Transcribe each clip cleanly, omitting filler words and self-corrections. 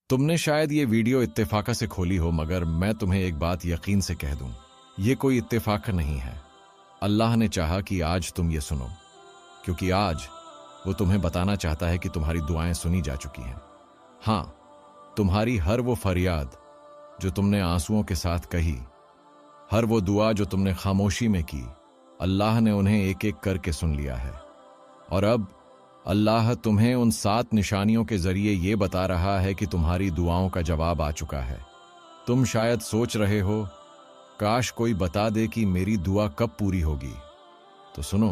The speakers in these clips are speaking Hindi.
तुमने शायद ये वीडियो इत्तेफाका से खोली हो, मगर मैं तुम्हें एक बात यकीन से कह दूं, ये कोई इत्तेफाक नहीं है। अल्लाह ने चाहा कि आज तुम ये सुनो, क्योंकि आज वो तुम्हें बताना चाहता है कि तुम्हारी दुआएं सुनी जा चुकी हैं। हाँ, तुम्हारी हर वो फरियाद जो तुमने आंसुओं के साथ कही, हर वो दुआ जो तुमने खामोशी में की, अल्लाह ने उन्हें एक एक करके सुन लिया है। और अब अल्लाह तुम्हें उन 7 निशानियों के जरिए ये बता रहा है कि तुम्हारी दुआओं का जवाब आ चुका है। तुम शायद सोच रहे हो, काश कोई बता दे कि मेरी दुआ कब पूरी होगी। तो सुनो,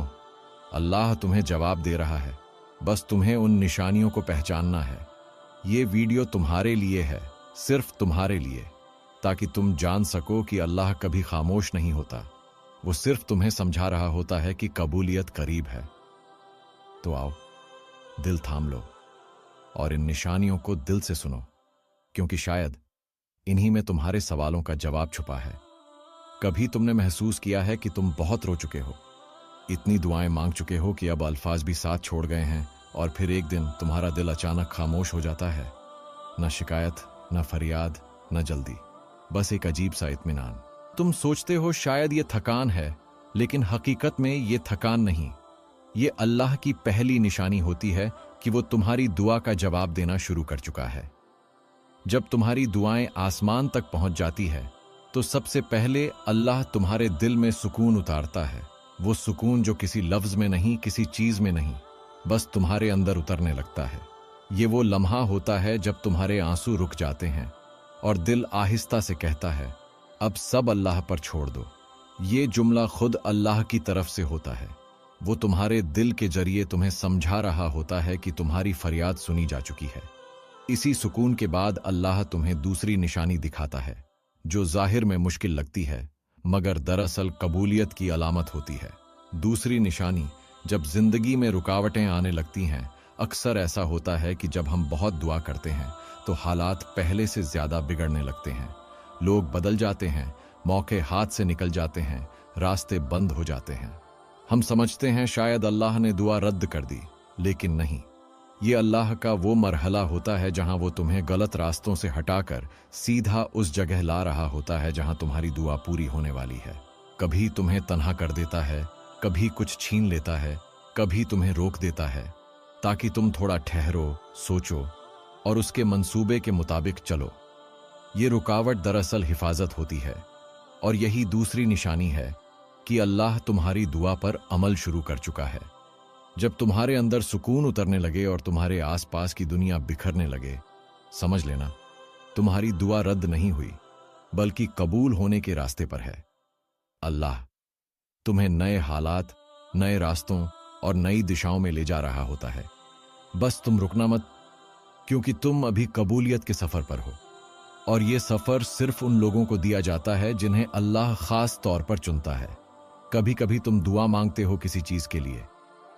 अल्लाह तुम्हें जवाब दे रहा है, बस तुम्हें उन निशानियों को पहचानना है। ये वीडियो तुम्हारे लिए है, सिर्फ तुम्हारे लिए, ताकि तुम जान सको कि अल्लाह कभी खामोश नहीं होता। वो सिर्फ तुम्हें समझा रहा होता है कि कबूलियत करीब है। तो आओ, दिल थाम लो और इन निशानियों को दिल से सुनो, क्योंकि शायद इन्हीं में तुम्हारे सवालों का जवाब छुपा है। कभी तुमने महसूस किया है कि तुम बहुत रो चुके हो, इतनी दुआएं मांग चुके हो कि अब अल्फाज भी साथ छोड़ गए हैं, और फिर एक दिन तुम्हारा दिल अचानक खामोश हो जाता है। न शिकायत, न फरियाद, न जल्दी, बस एक अजीब सा इत्मीनान। तुम सोचते हो शायद ये थकान है, लेकिन हकीकत में ये थकान नहीं, ये अल्लाह की पहली निशानी होती है कि वो तुम्हारी दुआ का जवाब देना शुरू कर चुका है। जब तुम्हारी दुआएं आसमान तक पहुंच जाती है, तो सबसे पहले अल्लाह तुम्हारे दिल में सुकून उतारता है। वो सुकून जो किसी लफ्ज में नहीं, किसी चीज में नहीं, बस तुम्हारे अंदर उतरने लगता है। ये वो लम्हा होता है जब तुम्हारे आंसू रुक जाते हैं और दिल आहिस्ता से कहता है, अब सब अल्लाह पर छोड़ दो। ये जुमला खुद अल्लाह की तरफ से होता है। वो तुम्हारे दिल के जरिए तुम्हें समझा रहा होता है कि तुम्हारी फरियाद सुनी जा चुकी है। इसी सुकून के बाद अल्लाह तुम्हें दूसरी निशानी दिखाता है, जो जाहिर में मुश्किल लगती है, मगर दरअसल कबूलियत की अलामत होती है। दूसरी निशानी, जब जिंदगी में रुकावटें आने लगती हैं, अक्सर ऐसा होता है कि जब हम बहुत दुआ करते हैं तो हालात पहले से ज्यादा बिगड़ने लगते हैं। लोग बदल जाते हैं, मौके हाथ से निकल जाते हैं, रास्ते बंद हो जाते हैं। हम समझते हैं शायद अल्लाह ने दुआ रद्द कर दी, लेकिन नहीं। ये अल्लाह का वो मरहला होता है जहां वो तुम्हें गलत रास्तों से हटाकर सीधा उस जगह ला रहा होता है जहां तुम्हारी दुआ पूरी होने वाली है। कभी तुम्हें तन्हा कर देता है, कभी कुछ छीन लेता है, कभी तुम्हें रोक देता है, ताकि तुम थोड़ा ठहरो, सोचो और उसके मंसूबे के मुताबिक चलो। ये रुकावट दरअसल हिफाजत होती है, और यही दूसरी निशानी है कि अल्लाह तुम्हारी दुआ पर अमल शुरू कर चुका है। जब तुम्हारे अंदर सुकून उतरने लगे और तुम्हारे आसपास की दुनिया बिखरने लगे, समझ लेना तुम्हारी दुआ रद्द नहीं हुई, बल्कि कबूल होने के रास्ते पर है। अल्लाह तुम्हें नए हालात, नए रास्तों और नई दिशाओं में ले जा रहा होता है। बस तुम रुकना मत, क्योंकि तुम अभी कबूलियत के सफर पर हो, और यह सफर सिर्फ उन लोगों को दिया जाता है जिन्हें अल्लाह खास तौर पर चुनता है। कभी कभी तुम दुआ मांगते हो किसी चीज के लिए,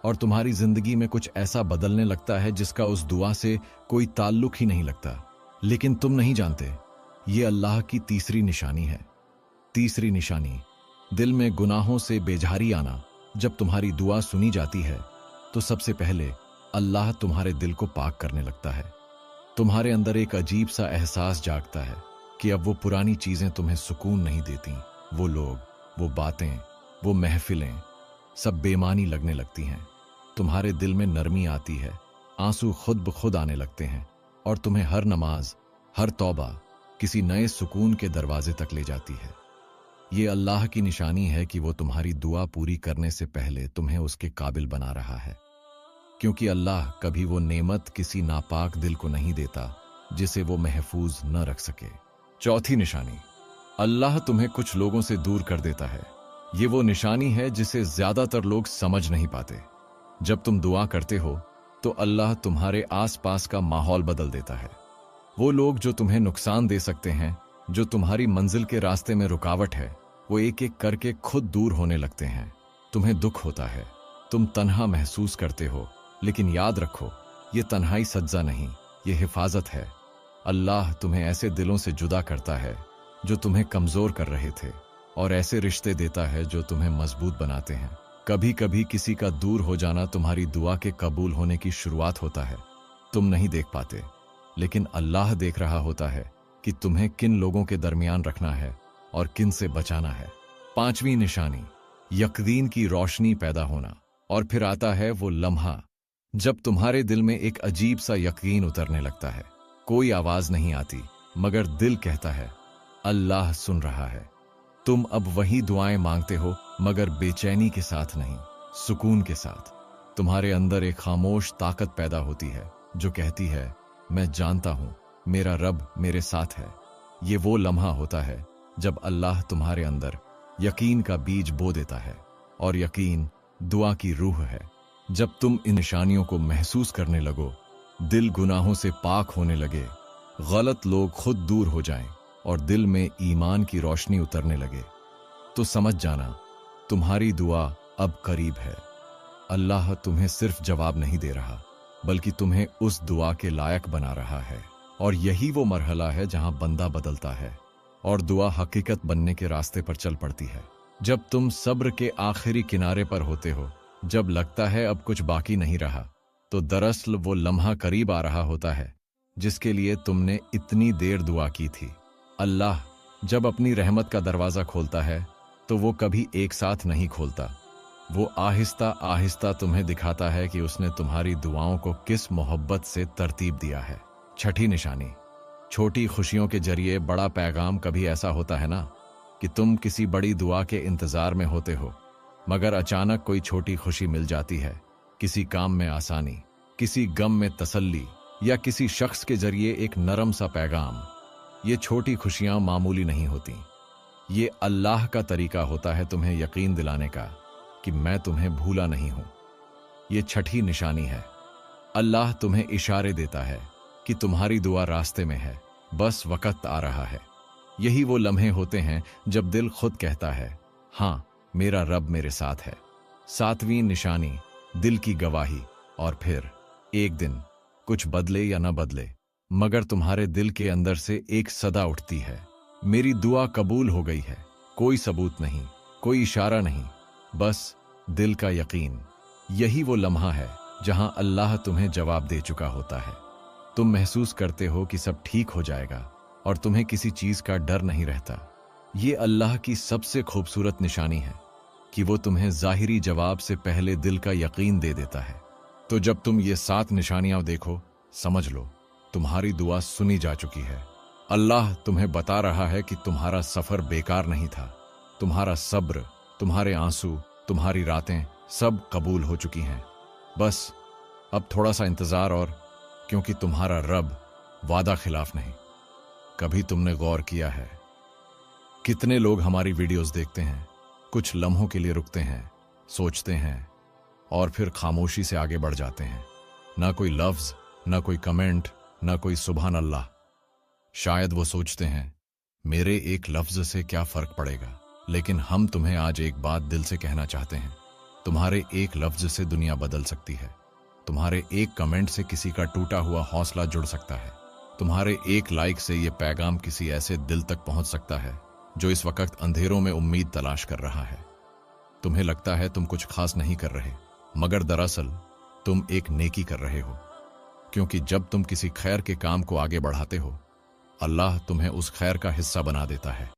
और तुम्हारी जिंदगी में कुछ ऐसा बदलने लगता है जिसका उस दुआ से कोई ताल्लुक ही नहीं लगता, लेकिन तुम नहीं जानते ये अल्लाह की तीसरी निशानी है। तीसरी निशानी, दिल में गुनाहों से बेजारी आना। जब तुम्हारी दुआ सुनी जाती है तो सबसे पहले अल्लाह तुम्हारे दिल को पाक करने लगता है। तुम्हारे अंदर एक अजीब सा एहसास जागता है कि अब वो पुरानी चीजें तुम्हें सुकून नहीं देती। वो लोग, वो बातें, वो महफिलें सब बेमानी लगने लगती हैं। तुम्हारे दिल में नरमी आती है, आंसू खुद ब खुद आने लगते हैं, और तुम्हें हर नमाज, हर तौबा किसी नए सुकून के दरवाजे तक ले जाती है। ये अल्लाह की निशानी है कि वो तुम्हारी दुआ पूरी करने से पहले तुम्हें उसके काबिल बना रहा है, क्योंकि अल्लाह कभी वो नेमत किसी नापाक दिल को नहीं देता जिसे वो महफूज न रख सके। चौथी निशानी, अल्लाह तुम्हें कुछ लोगों से दूर कर देता है। ये वो निशानी है जिसे ज्यादातर लोग समझ नहीं पाते। जब तुम दुआ करते हो तो अल्लाह तुम्हारे आसपास का माहौल बदल देता है। वो लोग जो तुम्हें नुकसान दे सकते हैं, जो तुम्हारी मंजिल के रास्ते में रुकावट है, वो एक एक करके खुद दूर होने लगते हैं। तुम्हें दुख होता है, तुम तन्हा महसूस करते हो, लेकिन याद रखो, ये तन्हाई सज्जा नहीं, ये हिफाजत है। अल्लाह तुम्हें ऐसे दिलों से जुदा करता है जो तुम्हें कमजोर कर रहे थे, और ऐसे रिश्ते देता है जो तुम्हें मजबूत बनाते हैं। कभी कभी किसी का दूर हो जाना तुम्हारी दुआ के कबूल होने की शुरुआत होता है। तुम नहीं देख पाते, लेकिन अल्लाह देख रहा होता है कि तुम्हें किन लोगों के दरमियान रखना है और किन से बचाना है। पांचवी निशानी, यकीन की रोशनी पैदा होना। और फिर आता है वो लम्हा जब तुम्हारे दिल में एक अजीब सा यकीन उतरने लगता है। कोई आवाज नहीं आती, मगर दिल कहता है अल्लाह सुन रहा है। तुम अब वही दुआएं मांगते हो, मगर बेचैनी के साथ नहीं, सुकून के साथ। तुम्हारे अंदर एक खामोश ताकत पैदा होती है जो कहती है मैं जानता हूं मेरा रब मेरे साथ है। ये वो लम्हा होता है जब अल्लाह तुम्हारे अंदर यकीन का बीज बो देता है। और यकीन दुआ की रूह है। जब तुम इन निशानियों को महसूस करने लगो, दिल गुनाहों से पाक होने लगे, गलत लोग खुद दूर हो जाएं और दिल में ईमान की रोशनी उतरने लगे, तो समझ जाना तुम्हारी दुआ अब करीब है। अल्लाह तुम्हें सिर्फ जवाब नहीं दे रहा, बल्कि तुम्हें उस दुआ के लायक बना रहा है। और यही वो मरहला है जहां बंदा बदलता है और दुआ हकीकत बनने के रास्ते पर चल पड़ती है। जब तुम सब्र के आखिरी किनारे पर होते हो, जब लगता है अब कुछ बाकी नहीं रहा, तो दरअसल वो लम्हा करीब आ रहा होता है जिसके लिए तुमने इतनी देर दुआ की थी। अल्लाह जब अपनी रहमत का दरवाजा खोलता है तो वो कभी एक साथ नहीं खोलता। वो आहिस्ता आहिस्ता तुम्हें दिखाता है कि उसने तुम्हारी दुआओं को किस मोहब्बत से तरतीब दिया है। छठी निशानी, छोटी खुशियों के जरिए बड़ा पैगाम। कभी ऐसा होता है ना कि तुम किसी बड़ी दुआ के इंतजार में होते हो, मगर अचानक कोई छोटी खुशी मिल जाती है। किसी काम में आसानी, किसी गम में तसल्ली, या किसी शख्स के जरिए एक नरम सा पैगाम। ये छोटी खुशियां मामूली नहीं होती। ये अल्लाह का तरीका होता है तुम्हें यकीन दिलाने का कि मैं तुम्हें भूला नहीं हूं। ये छठी निशानी है। अल्लाह तुम्हें इशारे देता है कि तुम्हारी दुआ रास्ते में है, बस वक्त आ रहा है। यही वो लम्हे होते हैं जब दिल खुद कहता है हां मेरा रब मेरे साथ है। सातवीं निशानी, दिल की गवाही। और फिर एक दिन कुछ बदले या न बदले, मगर तुम्हारे दिल के अंदर से एक सदा उठती है, मेरी दुआ कबूल हो गई है। कोई सबूत नहीं, कोई इशारा नहीं, बस दिल का यकीन। यही वो लम्हा है जहां अल्लाह तुम्हें जवाब दे चुका होता है। तुम महसूस करते हो कि सब ठीक हो जाएगा और तुम्हें किसी चीज का डर नहीं रहता। ये अल्लाह की सबसे खूबसूरत निशानी है कि वो तुम्हें जाहिरी जवाब से पहले दिल का यकीन दे देता है। तो जब तुम ये 7 निशानियां देखो, समझ लो तुम्हारी दुआ सुनी जा चुकी है। अल्लाह तुम्हें बता रहा है कि तुम्हारा सफर बेकार नहीं था। तुम्हारा सब्र, तुम्हारे आंसू, तुम्हारी रातें सब कबूल हो चुकी हैं। बस अब थोड़ा सा इंतजार, और क्योंकि तुम्हारा रब वादा खिलाफ नहीं। कभी तुमने गौर किया है कितने लोग हमारी वीडियोस देखते हैं, कुछ लम्हों के लिए रुकते हैं, सोचते हैं और फिर खामोशी से आगे बढ़ जाते हैं। ना कोई लफ्ज, ना कोई कमेंट, ना कोई सुभान अल्लाह। शायद वो सोचते हैं मेरे एक लफ्ज से क्या फर्क पड़ेगा। लेकिन हम तुम्हें आज एक बात दिल से कहना चाहते हैं, तुम्हारे एक लफ्ज से दुनिया बदल सकती है। तुम्हारे एक कमेंट से किसी का टूटा हुआ हौसला जुड़ सकता है। तुम्हारे एक लाइक से ये पैगाम किसी ऐसे दिल तक पहुंच सकता है जो इस वक्त अंधेरों में उम्मीद तलाश कर रहा है। तुम्हें लगता है तुम कुछ खास नहीं कर रहे, मगर दरअसल तुम एक नेकी कर रहे हो। क्योंकि जब तुम किसी खैर के काम को आगे बढ़ाते हो, अल्लाह तुम्हें उस खैर का हिस्सा बना देता है।